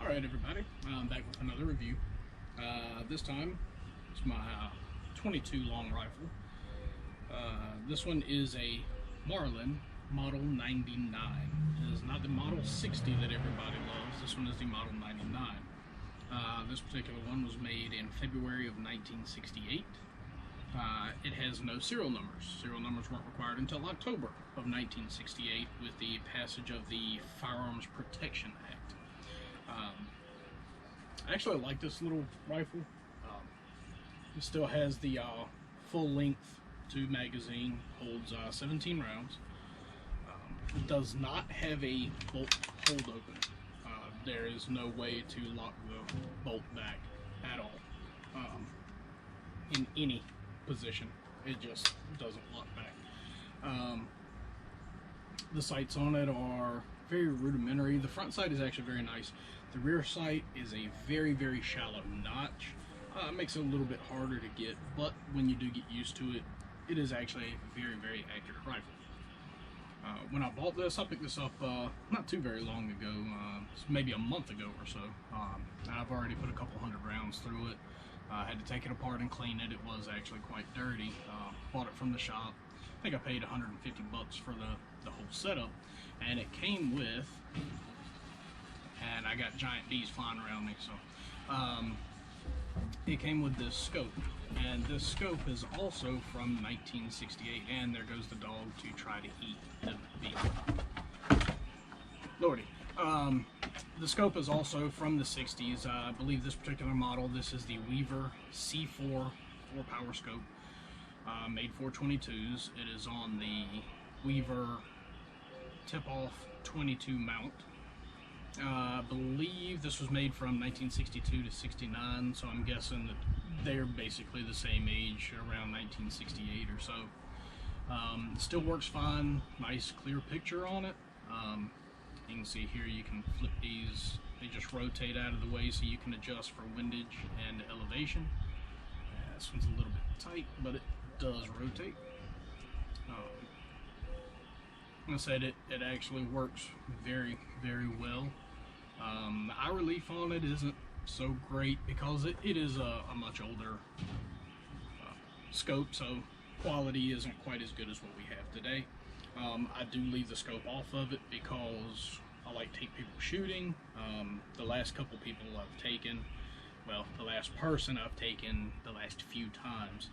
Alright everybody, I'm back with another review. This time it's my 22 long rifle. This one is a Marlin Model 99. It is not the Model 60 that everybody loves. This one is the Model 99. This particular one was made in February of 1968. It has no serial numbers. Serial numbers weren't required until October of 1968 with the passage of the Firearms Protection Act. I actually like this little rifle. It still has the full length 2 magazine, holds 17 rounds. It does not have a bolt hold open. There is no way to lock the bolt back at all in any position. It just doesn't lock back. The sights on it are very rudimentary. The front sight is actually very nice. The rear sight is a very, very shallow notch. It makes it a little bit harder to get, but when you do get used to it, it is actually a very, very accurate rifle. When I bought this, I picked this up not too very long ago, maybe a month ago or so. I've already put a couple hundred rounds through it. I had to take it apart and clean it. It was actually quite dirty. Bought it from the shop. I think I paid 150 bucks for the whole setup, and it came with, and I got giant bees flying around me, so it came with this scope, and this scope is also from 1968, and there goes the dog to try to eat the bee. Lordy. The scope is also from the 60s. I believe this particular model, this is the Weaver C4 4-power scope, made for 22s. It is on the Weaver tip-off 22 mount. I believe this was made from 1962 to 69, so I'm guessing that they're basically the same age, around 1968 or so. It still works fine. Nice clear picture on it. You can see here you can flip these. They just rotate out of the way so you can adjust for windage and elevation. This one's a little bit tight, but it does rotate. Like I said, it actually works very, very well. The eye relief on it isn't so great because it is a much older scope, so quality isn't quite as good as what we have today. I do leave the scope off of it because I like to take people shooting. The last couple people I've taken, well, the last person I've taken the last few times,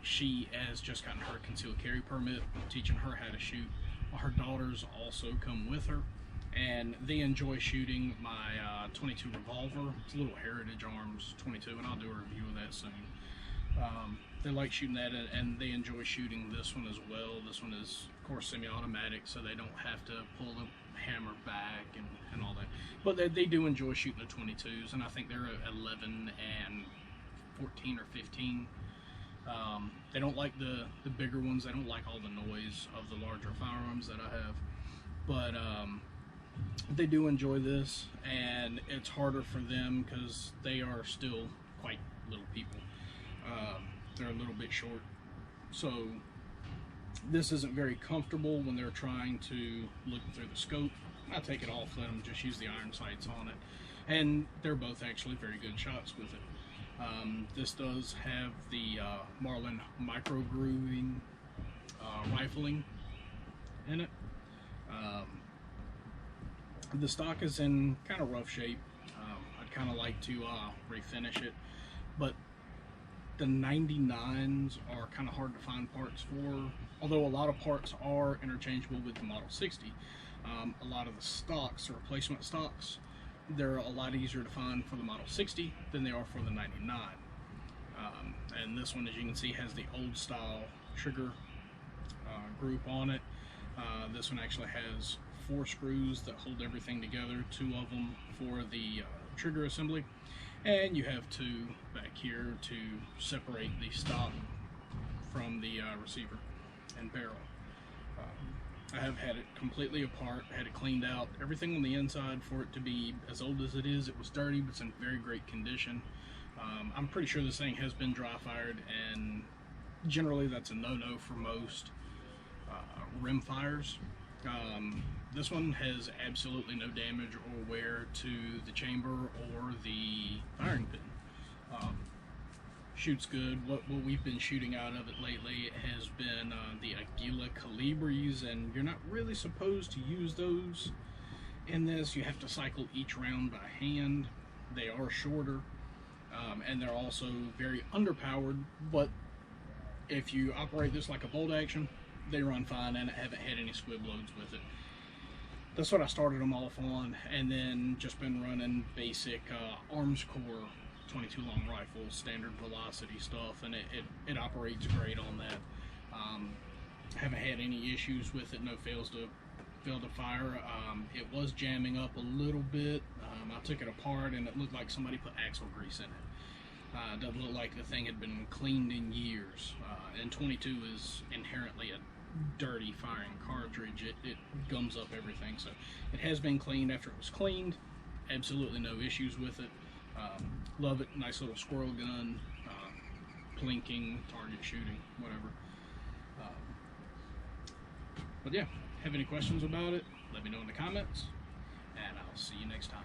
she has just gotten her concealed carry permit. I'm teaching her how to shoot. Her daughters also come with her, and they enjoy shooting my 22 revolver. It's a little Heritage Arms 22, and I'll do a review of that soon. They like shooting that, and they enjoy shooting this one as well. This one is, of course, semi-automatic, so they don't have to pull the hammer back and all that. But they do enjoy shooting the 22s, and I think they're 11 and 14 or 15. They don't like the bigger ones. They don't like all the noise of the larger firearms that I have. But they do enjoy this, and it's harder for them because they are still quite little people. They're a little bit short. So this isn't very comfortable when they're trying to look through the scope. I take it off, let them just use the iron sights on it. And they're both actually very good shots with it. This does have the Marlin micro grooving rifling in it. The stock is in kind of rough shape. I'd kind of like to refinish it, but the 99s are kind of hard to find parts for, although a lot of parts are interchangeable with the Model 60. A lot of the stocks, the replacement stocks, they're a lot easier to find for the Model 60 than they are for the 99. And this one, as you can see, has the old style trigger group on it. This one actually has 4 screws that hold everything together, 2 of them for the trigger assembly, and you have 2 back here to separate the stock from the receiver and barrel. I have had it completely apart, had it cleaned out, everything on the inside. For it to be as old as it is, it was dirty, but it's in very great condition. I'm pretty sure this thing has been dry fired, and generally that's a no-no for most rim fires. This one has absolutely no damage or wear to the chamber or the firing pin. Shoots good. What we've been shooting out of it lately has been the Aguila Calibres, and you're not really supposed to use those in this. You have to cycle each round by hand. They are shorter, and they're also very underpowered, but if you operate this like a bolt action, they run fine, and I haven't had any squib loads with it. That's what I started them off on, and then just been running basic arms core 22 long rifle, standard velocity stuff, and it operates great on that. Haven't had any issues with it, no fail to fire. It was jamming up a little bit. I took it apart and it looked like somebody put axle grease in it. It doesn't look like the thing had been cleaned in years. And 22 is inherently a dirty firing cartridge. It gums up everything, so it has been cleaned after it was cleaned. Absolutely no issues with it. Love it. Nice little squirrel gun, plinking, target shooting, whatever. But yeah, have any questions about it, let me know in the comments, and I'll see you next time.